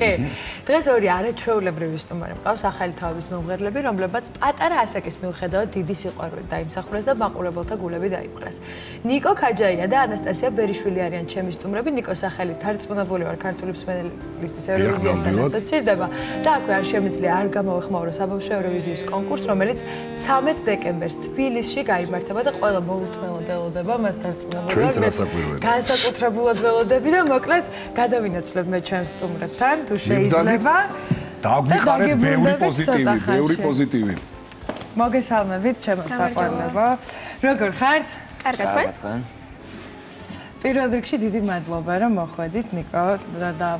დღეს ორი არაჩვეულებრივი სტუმარი მყავს ახალი თაობის მომღერლები, რომლებმაც პატარა ასაკის მიუხედავად დიდი სიყვარული დაიმსახურეს და მაყურებელთა გულები დაიპყრეს. ნიკო ქაჯაია და ანასტასია ბერიშვილი არიან ჩემი სტუმრები. ნიკოს სახელით დარწმუნებული ვარ ქართული მსმენელისთვის ევროვიზიასთან ასოცირდება და აქვე არ შემიძლია არ გამოვეხმაურო საბავშვო ევროვიზიის კონკურსს, რომელიც 13 დეკემბერს თბილისში გაიმართება და ყველა მოუთმელოდ ელოდება მას დარწმუნებული ვარ. განსაკუთრებულად ველოდები და მოკლედ გადავინაცვლებ მე ჩემს სტუმრებთან. შეიძლება დაგვიყარეთ ბევრი პოზიტივი. მოგესალმებით ჩემო საყვარლებო. როგორ ხართ? კარგად თქვენ? პირველ რიგში დიდი მადლობა რომ მოხვედით ნიკო და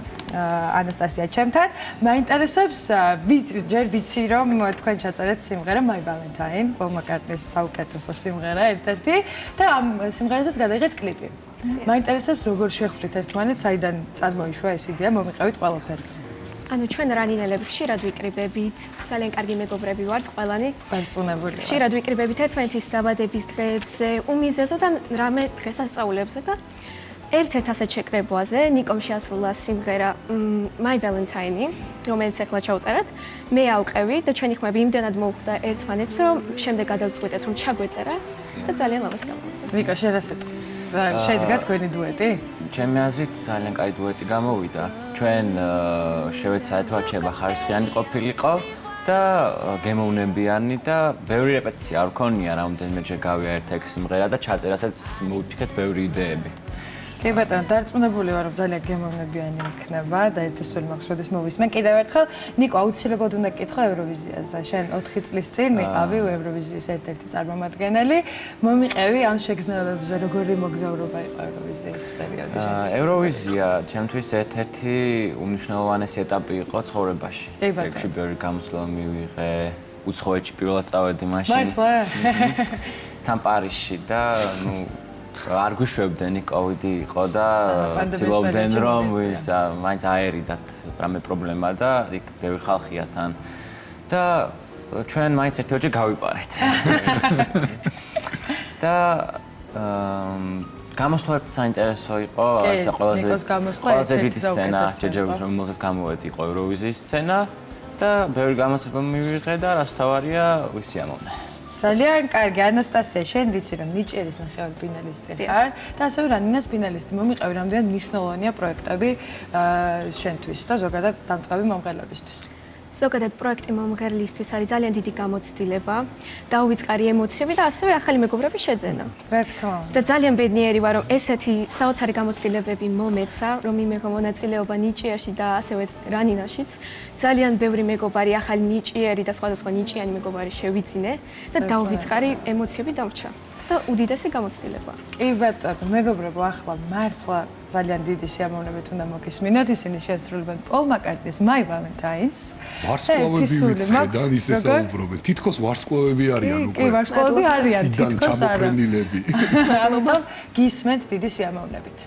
ანასტასია ჩემთან. მაინტერესებს ჯერ ვიცი რომ თქვენ ჩაწერეთ სიმღერა My Valentine, Paul McCartney-ის საუკეთესო სიმღერა ერთ-ერთი და ამ სიმღერაზეც გადაიღეთ კლიპი. მაინტერესებს როგორ შეხვდით ერთმანეთს, საიდან წარმოიშვა ეს იდეა მომიყევით ყველაფერი. ანუ ჩვენ რანინელები ხშირად ვიკრიბებით, ძალიან კარგი მეგობრები ვართ ყველანი. დარწმუნებული. ხშირად ვიკრიბებით ერთმანეთის დაბადების დღეებზე, უმიზეზოდ ან რამე დღესასწაულებზე და ერთ-ერთ ასეთ შეკრებაზე ნიკომ შეასრულა სიმღერა My Valentine, რომელიც ახლა ჩავწერეთ. მე ავყევი და ჩვენი ხმები იმდანად მოუხვდა ერთმანეთს, რომ შემდეგ გადავწყვიტეთ რომ ჩაგვეწერა და ძალიან ლამაზ გამოვიდა. ნიკო შედასეთ. შედგა თქვენი დუეტი? ჩემი აზრით ძალიან კაი დუეტი გამოვიდა. ჩვენ შევეცადეთ ვარჩება ხარისხიანი ყოფილიყო და გემოვნებიანი და ბევრი რეპეტიცია არ ქონია, რამდენიმეჯერ გავიარეთ ეგ სიმღერა და ჩაწერასაც მოვიფიქრეთ ბევრი იდეები. კი ბატონო, დარწმუნებული ვარ რომ ძალიან გემოვნებიანი იქნება და ერთესული მაქვს როდის მოვისმენ. კიდევ ერთხელ ნიკო აუცილებლად უნდა გკითხო ევროვიზიაზე. შენ 4 წლის წინ იყავი ევროვიზიის ერთ-ერთი წარმომადგენელი. მომიყევი ამ შეგრძნებებზე, როგორი მოგზაურობა იყო ევროვიზიის პერიოდში? ევროვიზია ჩემთვის ერთ-ერთი უმნიშვნელოვანესი ეტაპი იყო ცხოვრებაში. ეგში ბევრი გამოსვლა მივიღე, უცხოეთში პირველად წავედი მაშინ. მართლა? თან პარიზში და ნუ არ გვიშვებდენი კოვიდი იყო და ცდილობდნენ რომ მაინც აერიდათ რამე პრობლემა და იქ ბევრი ხალხია თან და ჩვენ მაინც ერთ-ერთჯერ გავიპარეთ. და გამოსვლაც საინტერესო იყო, ეს ყველაზე დიდი სცენა, რომელსაც გამოვედი იყო ევროვიზიის სცენა და ბევრი გამოსვლა მივიღე და რაც თავარია ვიცი ამოვნე. ძალიან კარგი, ანასტასია, შენ ვიცი რომ ნიჭიერის ნახევარ ფინალისტი ხარ და ასევე რანინას ფინალისტი. მომიყევი რამდენად მნიშვნელოვანია პროექტები შენთვის და ზოგადად დამწყები მომღერლებისთვის. ზოგადად პროექტი მომღერლისთვის არის ძალიან დიდი გამოცდილება, დაუვიწყარი ემოციები და ასევე ახალი მეგობრები შეძენა. რა თქმა უნდა. და ძალიან ბედნიერი ვარ რომ ესეთი საოცარი გამოცდილებები მომეცა, რომ იმეღო მონაწილეობა ნიჭიერში და ასევე რანინაშიც. ძალიან ბევრი მეგობარი, ახალი ნიჭიერი და სხვადასხვა ნიჭიანი მეგობარი შევიძინე და დაუვიწყარი ემოციები დამრჩა. და უდიდესი გამოცდილება. კი ბატონო, მეგობრებო, ახლა მართლა ძალიან დიდი სიამოვნებით უნდა მოგისმინოთ, ისინი შეასრულებენ Paul McCartney-ის My Valentine-ს. ვარსკვლავები ვიცხედან ისე საუბრობენ. თითქოს ვარსკვლავები არიან უკვე. კი, ვარსკვლავები არიან, თითქოს არა. ჩამოფრენილები. ანუ გისმენთ დიდი სიამოვნებით.